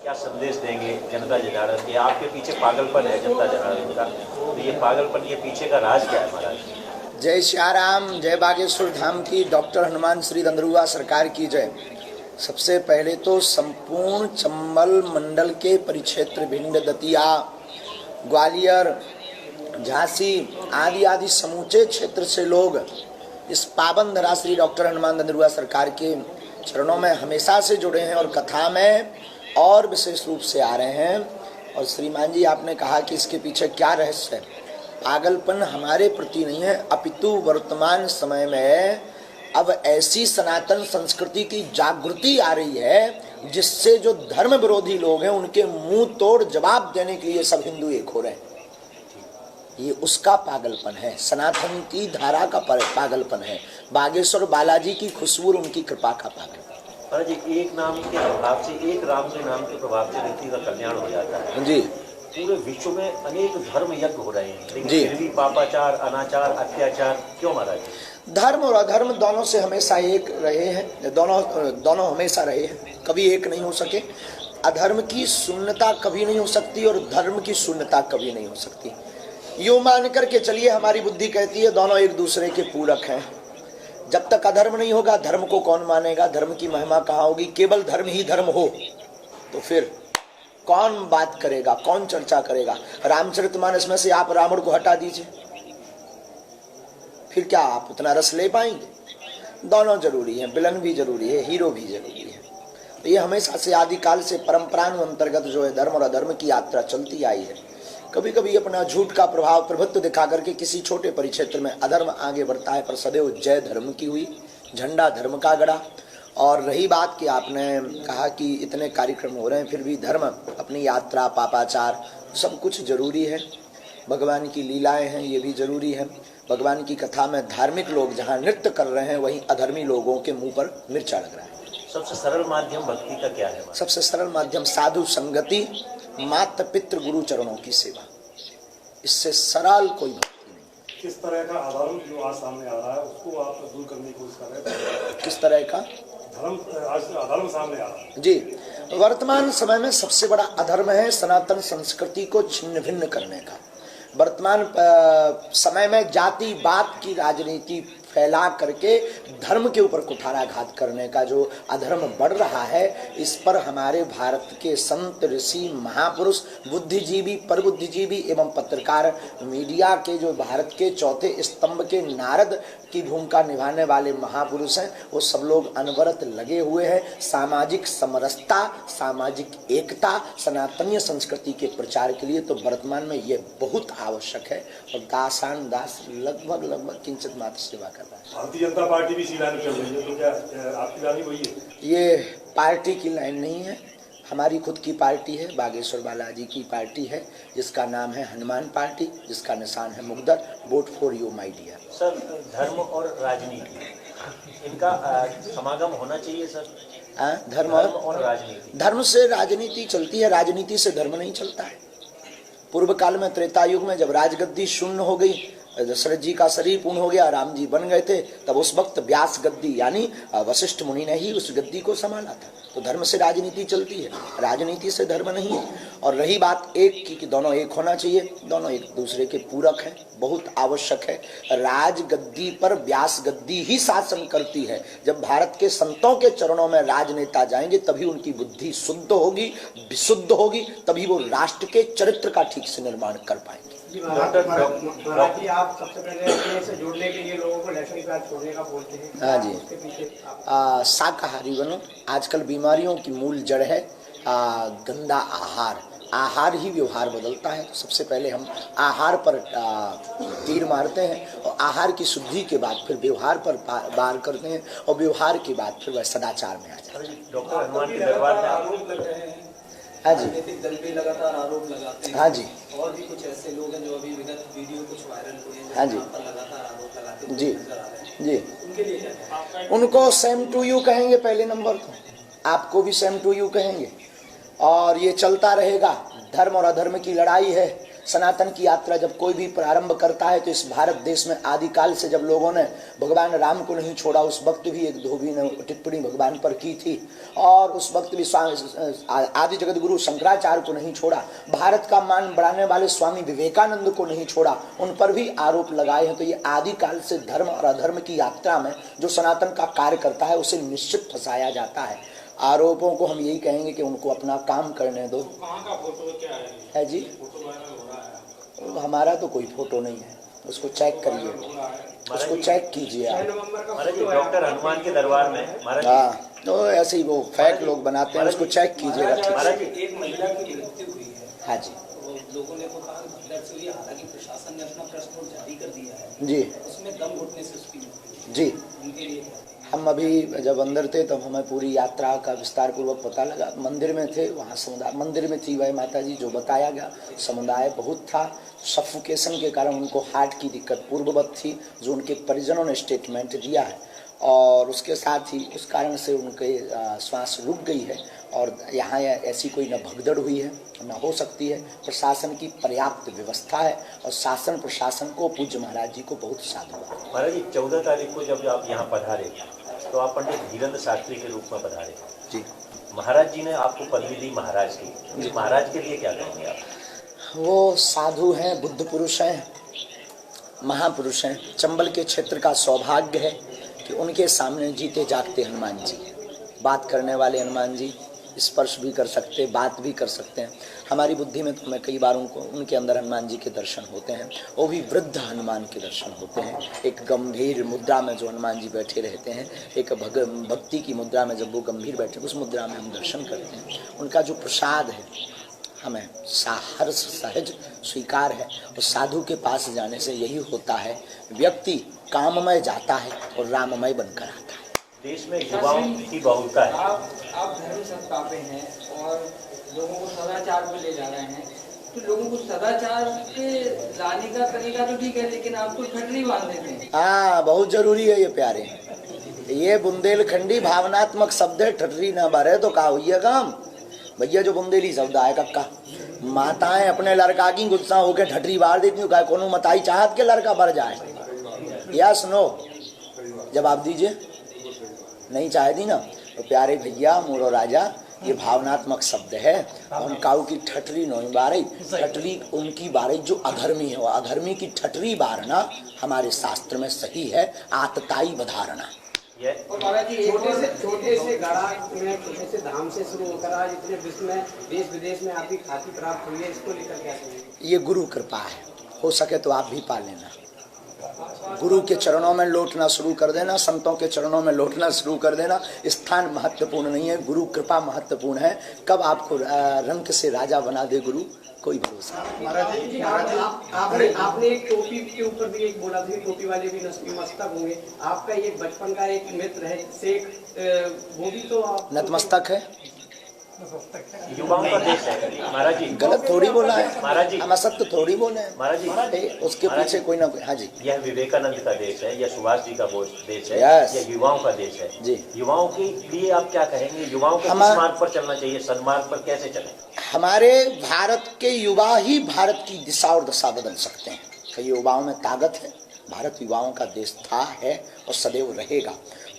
क्या संदेश देंगे जनता जनार्दन के? आपके पीछे पागलपन है जनता जनार्दन का, तो ये पागलपन, ये पीछे का राज क्या है महाराज? जय श्याराम, जय बागेश्वर धाम की, डॉक्टर हनुमान श्री दंदरुआ सरकार की जय। सबसे पहले तो संपूर्ण चंबल मंडल के परिक्षेत्र भिंड, दतिया, ग्वालियर, झांसी आदि आदि समूचे क्षेत्र से लोग इस पावन धरा श्री डॉक्टर हनुमान दंदरुआ सरकार के चरणों में हमेशा से जुड़े हैं और कथा में और विशेष रूप से आ रहे हैं। और श्रीमान जी, आपने कहा कि इसके पीछे क्या रहस्य है। पागलपन हमारे प्रति नहीं है, अपितु वर्तमान समय में अब ऐसी सनातन संस्कृति की जागृति आ रही है जिससे जो धर्म विरोधी लोग हैं उनके मुंह तोड़ जवाब देने के लिए सब हिंदू एक हो रहे हैं। ये उसका पागलपन है, सनातन की धारा का पागलपन है, बागेश्वर बालाजी की खुशबू, उनकी कृपा का पागलपन। महाराज, एक नाम के प्रभाव से, एक राम के नाम के प्रभाव से व्यक्ति का कल्याण हो जाता है जी। पूरे विश्व में अनेक धर्म यज्ञ हो रहे हैं, लेकिन जी। फिर भी पापाचार, अनाचार, अत्याचार क्यों महाराज? धर्म और अधर्म दोनों से हमेशा एक रहे हैं, दोनों हमेशा रहे हैं, कभी एक नहीं हो सके। अधर्म की शून्यता कभी नहीं हो सकती और धर्म की शून्यता कभी नहीं हो सकती। यूं मान करके चलिए, हमारी बुद्धि कहती है दोनों एक दूसरे के पूरक हैं। जब तक अधर्म नहीं होगा धर्म को कौन मानेगा, धर्म की महिमा कहाँ होगी। केवल धर्म ही धर्म हो तो फिर कौन बात करेगा, कौन चर्चा करेगा। रामचरितमानस में से आप रावण को हटा दीजिए, फिर क्या आप उतना रस ले पाएंगे। दोनों जरूरी है, विलन भी जरूरी है, हीरो भी जरूरी है। तो ये हमेशा से आदिकाल से परंपरानुअंतर्गत जो है धर्म और अधर्म की यात्रा चलती आई है। कभी कभी अपना झूठ का प्रभाव प्रभुत्व दिखा करके किसी छोटे परिक्षेत्र में अधर्म आगे बढ़ता है, पर सदैव जय धर्म की हुई, झंडा धर्म का गड़ा। और रही बात कि आपने कहा कि इतने कार्यक्रम हो रहे हैं फिर भी धर्म अपनी यात्रा, पापाचार सब कुछ जरूरी है। भगवान की लीलाएं हैं, ये भी जरूरी है। भगवान की कथा में धार्मिक लोग जहाँ नृत्य कर रहे हैं वहीं अधर्मी लोगों के मुंह पर मिर्चा लग रहा है। सबसे सरल माध्यम भक्ति का क्या है? सबसे सरल माध्यम साधु संगति, माता पितृ गुरु चरणों की सेवा, इससे सरल कोई भक्ति नहीं। किस तरह का अधर्म जो आज सामने आ रहा है उसको आप दूर करने की कोशिश कर रहे हैं? किस तरह का धर्म, आज अधर्म सामने आ रहा है जी। वर्तमान समय में सबसे बड़ा अधर्म है सनातन संस्कृति को छिन्न भिन्न करने का। वर्तमान समय में जातिवाद की राजनीति फैला करके धर्म के ऊपर कुठाराघात करने का जो अधर्म बढ़ रहा है, इस पर हमारे भारत के संत, ऋषि, महापुरुष, बुद्धिजीवी, परबुद्धिजीवी एवं पत्रकार, मीडिया के जो भारत के चौथे स्तंभ के नारद की भूमिका निभाने वाले महापुरुष हैं, वो सब लोग अनवरत लगे हुए हैं सामाजिक समरसता, सामाजिक एकता, सनातनीय संस्कृति के प्रचार के लिए। तो वर्तमान में ये बहुत आवश्यक है और दासान दास लगभग किंचित मात्र सेवा कर रहा है। भारतीय जनता पार्टी भी इसी लाइन में चल रही है, तो क्या आपकी लाइन वही है? ये पार्टी की लाइन नहीं है, हमारी खुद की पार्टी है, बागेश्वर बालाजी की पार्टी है, जिसका नाम है हनुमान पार्टी, जिसका निशान है मुगदर। Vote for you my dear. Sir, धर्म और राजनीति इनका समागम होना चाहिए सर। धर्म और राजनीति, धर्म से राजनीति चलती है, राजनीति से धर्म नहीं चलता है। पूर्व काल में त्रेता युग में जब राजगद्दी शून्य हो गई, दशरथ जी का शरीर पूर्ण हो गया, राम जी बन गए थे, तब उस वक्त व्यास गद्दी यानी वशिष्ठ मुनि ने ही उस गद्दी को संभाला था। तो धर्म से राजनीति चलती है, राजनीति से धर्म नहीं है। और रही बात एक की कि दोनों एक होना चाहिए, दोनों एक दूसरे के पूरक हैं, बहुत आवश्यक है। राजगद्दी पर व्यास गद्दी ही शासन करती है। जब भारत के संतों के चरणों में राजनेता जाएंगे तभी उनकी बुद्धि शुद्ध होगी, विशुद्ध होगी, तभी वो राष्ट्र के चरित्र का ठीक से निर्माण कर पाएंगे। आप सबसे पहले से जोड़ने के लिए लोगों को राशन कार्ड छोड़ने का बोलते हैं। हाँ जी, शाकाहारी बनो। आजकल बीमारियों की मूल जड़ है गंदा आहार। आहार ही व्यवहार बदलता है। सबसे पहले हम आहार पर तीर मारते हैं और आहार की शुद्धि के बाद फिर व्यवहार पर वार करते हैं और व्यवहार के बाद फिर वह सदाचार में आ जाता है। डॉक्टर हनुमान के दरबार में आरोप लग रहे हैं, हाँ जी, राजनीतिक दल भी लगातार आरोप लगाते हैं। हाँ जी, और भी कुछ ऐसे लोग हैं जो अभी विगत वीडियो कुछ वायरल हुए हैं, हाँ जी, पर लगातार आरोप लगाते हैं जी जी। उनके लिए क्या? उनको सेम टू यू कहेंगे पहले नंबर तो, आपको भी सेम टू यू कहेंगे और ये चलता रहेगा। धर्म और अधर्म की लड़ाई है, सनातन की यात्रा जब कोई भी प्रारंभ करता है तो इस भारत देश में आदिकाल से जब लोगों ने भगवान राम को नहीं छोड़ा, उस वक्त भी एक धोबी ने टिप्पणी भगवान पर की थी, और उस वक्त भी आदि जगत गुरु शंकराचार्य को नहीं छोड़ा, भारत का मान बढ़ाने वाले स्वामी विवेकानंद को नहीं छोड़ा, उन पर भी आरोप लगाए हैं। तो ये आदिकाल से धर्म और अधर्म की यात्रा में जो सनातन का कार्य करता है उसे निश्चित फंसाया जाता है। आरोपों को हम यही कहेंगे कि उनको अपना काम करने दो। कहाँ का फोटो क्या है जी? फोटो वायरल हो रहा है। हमारा तो कोई फोटो नहीं है, उसको चेक करिए, उसको चेक कीजिए आप। महाराज जी डॉक्टर हनुमान के दरबार में महाराज जी, हाँ, तो ऐसे ही वो फैक लोग बनाते हैं, उसको चेक कीजिएगा ठीक महाराज से। जी एक महिला की मृत्यु हुई है, हाँ जी तो लोगों ने तो कहा भगदड़ से हुई है, हालांकि प्रशासन ने अपना प्रेस नोट जारी कर दिया है, जी उसमें दम घुटने से उसकी मृत्यु हुई। जी। उनके लिए हम अभी जब अंदर थे तब हमें पूरी यात्रा का विस्तार पूर्वक पता लगा। मंदिर में थे, वहाँ समुदाय मंदिर में थी वह माता जी जो बताया गया, समुदाय बहुत था। सफोकेशन के कारण उनको हार्ट की दिक्कत पूर्ववत थी, जो उनके परिजनों ने स्टेटमेंट दिया है, और उसके साथ ही उस कारण से उनके श्वास रुक गई है। और यहाँ ऐसी कोई न भगदड़ हुई है न हो सकती है। प्रशासन की पर्याप्त व्यवस्था है और शासन प्रशासन को, पूज्य महाराज जी को बहुत साधुवाद। महाराज जी 14 तारीख को जब आप यहाँ पधारे तो आप पंडित धीरेन्द्र शास्त्री के रूप में पधारे जी। महाराज जी ने आपको पदवी दी महाराज की, महाराज के लिए क्या कहेंगे आप? वो साधु हैं, बुद्ध पुरुष हैं, महापुरुष हैं। चंबल के क्षेत्र का सौभाग्य है कि उनके सामने जीते जागते हनुमान जी, बात करने वाले हनुमान जी, स्पर्श भी कर सकते, बात भी कर सकते हैं। हमारी बुद्धि में तो हमें कई बार उनके अंदर हनुमान जी के दर्शन होते हैं, वो भी वृद्ध हनुमान के दर्शन होते हैं। एक गंभीर मुद्रा में जो हनुमान जी बैठे रहते हैं, एक भक्ति की मुद्रा में जब वो गंभीर बैठे, उस मुद्रा में हम दर्शन करते हैं। उनका जो प्रसाद है हमें हर्ष सहज स्वीकार है। और साधु के पास जाने से यही होता है, व्यक्ति काममय जाता है और राममय बनकर आता है। देश में युवाओं की बहुलता है। आप धर्म संस्थापक हैं और लोगों को सदाचार पे ले जा रहे हैं, तो लोगों को सदाचार पे लाने का तरीका तो ठीक है, लेकिन आप तो ठटरी बांध देते हैं। हाँ, बहुत जरूरी है ये प्यारे। ये बुंदेलखंडी भावनात्मक शब्द है, ठटरी ना बारे तो का हुई है काम भैया। जो बुंदेली शब्द आए कक्का, माताएं अपने लड़का की गुस्सा होकर ठटरी बार देती हूँ, कोनो मताई चाहत के लड़का बढ़ जाए। यस नो जवाब दीजिए, नहीं चाहती ना तो प्यारे भैया मोरो राजा, ये भावनात्मक शब्द है। हम काऊ की ठटरी नहीं बारे, ठटरी उनकी बारे जो अधर्मी है, वो अधर्मी की ठटरी बारना हमारे शास्त्र में सही है, आतताई बधारना। और महाराज जी छोटे से गढ़ा में, छोटे से धाम से शुरू होकर आज इतने विश्व में, देश विदेश में आपकी ख्याति प्राप्त हुई है, इसको लेकर क्या कहेंगे? ये गुरु कृपा है, हो सके तो आप भी पा लेना। गुरु के चरणों में लौटना शुरू कर देना, संतों के चरणों में लौटना शुरू कर देना। स्थान महत्वपूर्ण नहीं है, गुरु कृपा महत्वपूर्ण है। कब आपको रंक से राजा बना दे गुरु, कोई भरोसा नहीं। आपने एक टोपी के ऊपर भी एक बोला था, टोपी वाले भी नतमस्तक होंगे। आपका एक बचपन का एक मित्र है शेख, वो भी तो आप नतमस्तक है। युवाओं का देश है महाराज जी। गलत थोड़ी बोला है महाराज जी, हम असत्य थोड़ी बोले हैं महाराज जी। उसके पीछे कोई ना कोई। हाँ जी, यह विवेकानंद का देश है, यह सुभाष जी का देश है, Yes. यह युवाओं का देश है जी। युवाओं के लिए आप क्या कहेंगे? युवाओं को किस मार्ग पर चलना चाहिए, सन्मार्ग पर कैसे चले? हमारे भारत के युवा ही भारत की दिशा और दशा बदल सकते हैं। तो युवाओं में ताकत है। भारत युवाओं का देश था, है और सदैव रहेगा।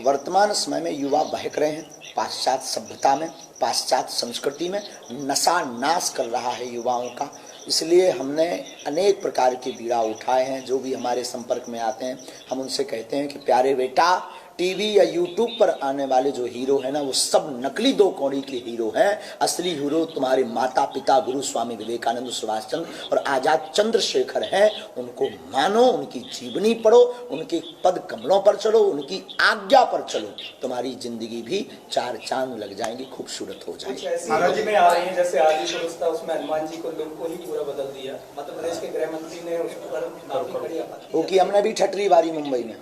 वर्तमान समय में युवा बहक रहे हैं पाश्चात्य सभ्यता में, पाश्चात्य संस्कृति में, नशा नाश कर रहा है युवाओं का। इसलिए हमने अनेक प्रकार के बीड़ा उठाए हैं। जो भी हमारे संपर्क में आते हैं हम उनसे कहते हैं कि प्यारे बेटा, टीवी या यूट्यूब पर आने वाले जो हीरो है ना, वो सब नकली दो कौड़ी के हीरो हैं। असली हीरो तुम्हारे माता पिता गुरु स्वामी विवेकानंद, सुभाष चंद्र और आजाद चंद्रशेखर हैं। उनको मानो, उनकी जीवनी पढ़ो, उनके पद कमलों पर चलो, उनकी आज्ञा पर चलो, तुम्हारी जिंदगी भी चार चांद लग जाएंगी, खूबसूरत हो जाएगी। महाराज जी में आ रही है जैसे आदि पुरुष था, उसमें हनुमान जी को लोग को ही पूरा बदल दिया। मध्य प्रदेश के गृह मंत्री ने उस पर काफी कड़ी आपत्ति वो की हमने भी ठटरी बारी मुंबई में,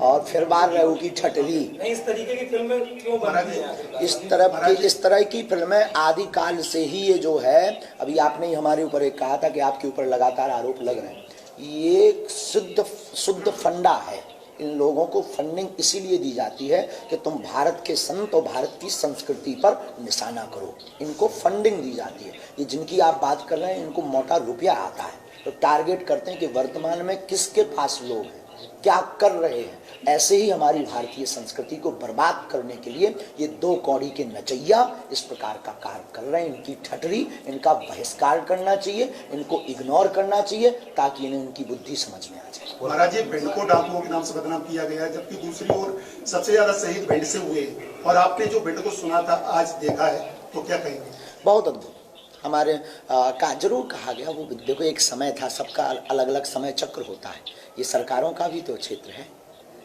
और फिर बार रहू की ठटरी। नहीं, इस तरीके की फिल्में क्यों बन रही हैं? इस तरह की फिल्में आदिकाल से ही ये जो है, अभी आपने ही हमारे ऊपर एक कहा था कि आपके ऊपर लगातार आरोप लग रहे हैं, ये शुद्ध फंडा है, इन लोगों को फंडिंग इसीलिए दी जाती है कि तुम भारत के संत और भारत की संस्कृति पर निशाना करो, इनको फंडिंग दी जाती है। ये जिनकी आप बात कर रहे हैं इनको मोटा रुपया आता है, तो टारगेट करते हैं कि वर्तमान में किसके पास लोग हैं, क्या कर रहे हैं। ऐसे ही हमारी भारतीय संस्कृति को बर्बाद करने के लिए ये दो कौड़ी के नचैया इस प्रकार का कार्य कर रहे हैं। इनकी ठटरी, इनका बहिष्कार करना चाहिए, इनको इग्नोर करना चाहिए ताकि इन्हें उनकी बुद्धि समझ में आ जाए। महाराज जी, भिंड को डाकुओं के नाम से बदनाम किया गया है, जबकि दूसरी ओर सबसे ज्यादा शहीद भिंड से हुए, और आपने जो भिंड को सुना था आज देखा है, तो क्या कहेंगे? बहुत अद्भुत। हमारे का जरूर कहा गया, वो देखो एक समय था, सबका अलग अलग समय चक्र होता है। ये सरकारों का भी तो क्षेत्र है,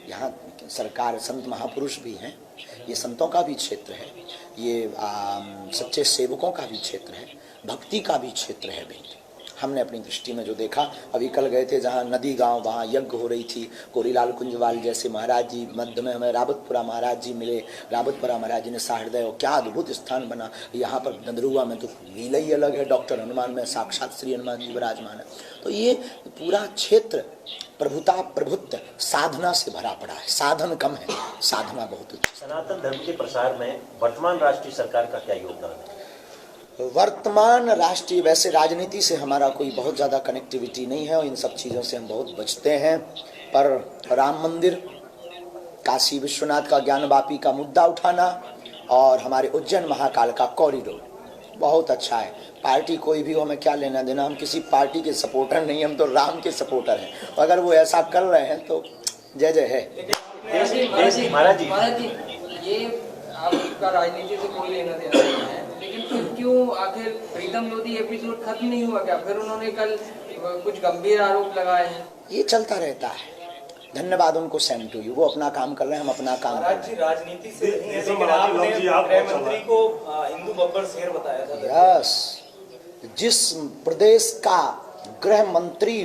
यहाँ सरकार संत महापुरुष भी हैं, ये संतों का भी क्षेत्र है, ये सच्चे सेवकों का भी क्षेत्र है, भक्ति का भी क्षेत्र है। भिंड हमने अपनी दृष्टि में जो देखा, अभी कल गए थे जहाँ नदी गांव, वहाँ यज्ञ हो रही थी, कोरीलाल कुंजवाल जैसे महाराज जी, मध्य में हमें रावतपुरा महाराज जी मिले, रावतपुरा महाराज जी ने सहृदय, और क्या अद्भुत स्थान बना। यहाँ पर दंदरुआ में तो लीला ही अलग है, डॉक्टर हनुमान में साक्षात श्री हनुमान जी विराजमान है। तो ये पूरा क्षेत्र प्रभुता प्रभुत्व साधना से भरा पड़ा है, साधन कम है, साधना बहुत है। सनातन धर्म के प्रसार में वर्तमान राष्ट्रीय सरकार का क्या योगदान है? वर्तमान राष्ट्रीय, वैसे राजनीति से हमारा कोई बहुत ज़्यादा कनेक्टिविटी नहीं है और इन सब चीज़ों से हम बहुत बचते हैं, पर राम मंदिर, काशी विश्वनाथ का ज्ञानवापी का मुद्दा उठाना और हमारे उज्जैन महाकाल का कॉरिडोर बहुत अच्छा है। पार्टी कोई भी हो, हमें क्या लेना देना, हम किसी पार्टी के सपोर्टर नहीं, हम तो राम के सपोर्टर हैं। अगर वो ऐसा कर रहे हैं तो जय जय है। महाराज जी, ये आपका राजनीति से कोई लेना देना नहीं है, लेकिन फिर क्यों आखिर प्रीतम लोधी एपिसोड खत्म नहीं हुआ क्या? फिर उन्होंने कल कुछ गंभीर आरोप लगाए हैं। ये चलता रहता है, धन्यवाद उनको, सेम टू यू। वो अपना काम कर रहे हैं, हम अपना काम कर रहे हैं। राजनीति से नहीं है, लेकिन आपने गृह मंत्री को हिंदू बब्बर शेर बताया था। यस, जिस प्रदेश का गृह मंत्री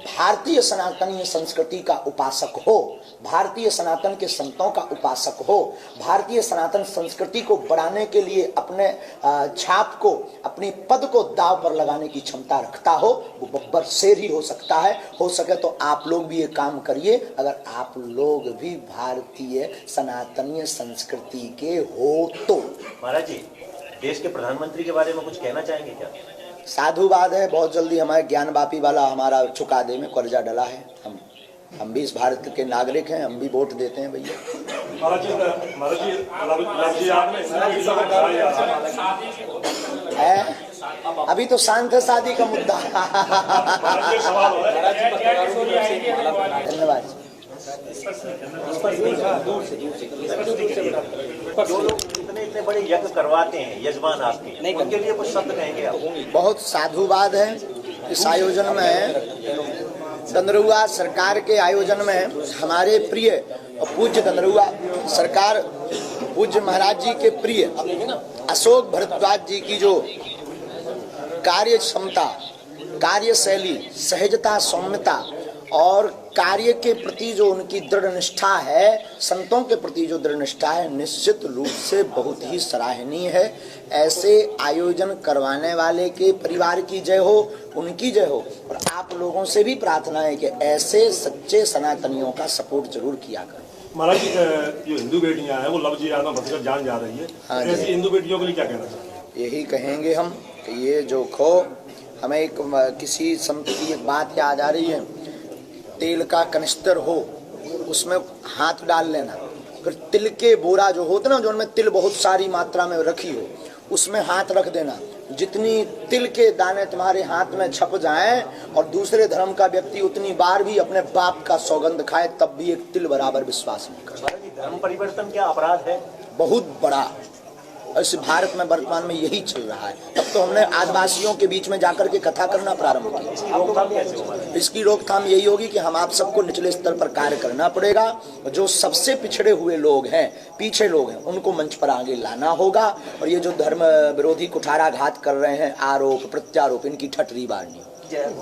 भारतीय सनातनीय संस्कृति का उपासक हो, भारतीय सनातन के संतों का उपासक हो, भारतीय सनातन संस्कृति को बढ़ाने के लिए अपने छाप को, अपनी पद को दाव पर लगाने की क्षमता रखता हो, वो बब्बर शेर ही हो सकता है। हो सके तो आप लोग भी ये काम करिए, अगर आप लोग भी भारतीय सनातनीय संस्कृति के हो तो। महाराज जी, देश के प्रधानमंत्री के बारे में कुछ कहना चाहेंगे क्या? साधुवाद है, बहुत जल्दी हमारे ज्ञानवापी वाला हमारा चुकादे में कर्जा डला है। हम भी इस भारत के नागरिक हैं, हम भी वोट देते हैं भैया। है अभी तो शांत है शादी का मुद्दा। धन्यवाद। जो लोग इतने बड़े यज्ञ करवाते हैं, यजमान आपके, उनके लिए कुछ शब्द कहेंगे आप? बहुत साधुवाद है इस आयोजन में, दंदरुआ सरकार के आयोजन में हमारे प्रिय और पूज्य दंदरुआ सरकार, पूज्य महाराज जी के प्रिय अशोक भारद्वाज जी की जो कार्य क्षमता, कार्यशैली, सहजता, सौम्यता और कार्य के प्रति जो उनकी दृढ़ निष्ठा है, संतों के प्रति जो दृढ़ निष्ठा है, निश्चित रूप से बहुत ही सराहनीय है। ऐसे आयोजन करवाने वाले के परिवार की जय हो, उनकी जय हो। और आप लोगों से भी प्रार्थना है कि ऐसे सच्चे सनातनियों का सपोर्ट जरूर किया करें। महाराज जी, जो हिंदू बेटियां हैं वो लव जिहाद में बसकर जान जा रही है, हाँ ऐसी हिंदू बेटियों के लिए क्या कहना चाहिए? यही कहेंगे हम कि ये जो खो, हमें एक किसी संत की एक बात याद आ रही है, तेल का कनिस्तर हो उसमें हाथ डाल लेना, फिर तिल के बोरा जो होते ना, जो उनमें तिल बहुत सारी मात्रा में रखी हो, उसमें हाथ रख देना। जितनी तिल के दाने तुम्हारे हाथ में छप जाएं और दूसरे धर्म का व्यक्ति उतनी बार भी अपने बाप का सौगंध खाए, तब भी एक तिल बराबर विश्वास नहीं कर। धर्म परिवर्तन क्या अपराध है? बहुत बड़ा। इस भारत में वर्तमान में यही चल रहा है। तब तो हमने आदिवासियों के बीच में जाकर के कथा करना प्रारंभ किया। इसकी रोकथाम यही होगी कि हम आप सबको निचले स्तर पर कार्य करना पड़ेगा। जो सबसे पिछड़े हुए लोग हैं, पीछे लोग हैं, उनको मंच पर आगे लाना होगा। और ये जो धर्म विरोधी कुठाराघात कर रहे हैं, आरोप प्रत्यारोप, इनकी ठटरी बारनी होगी।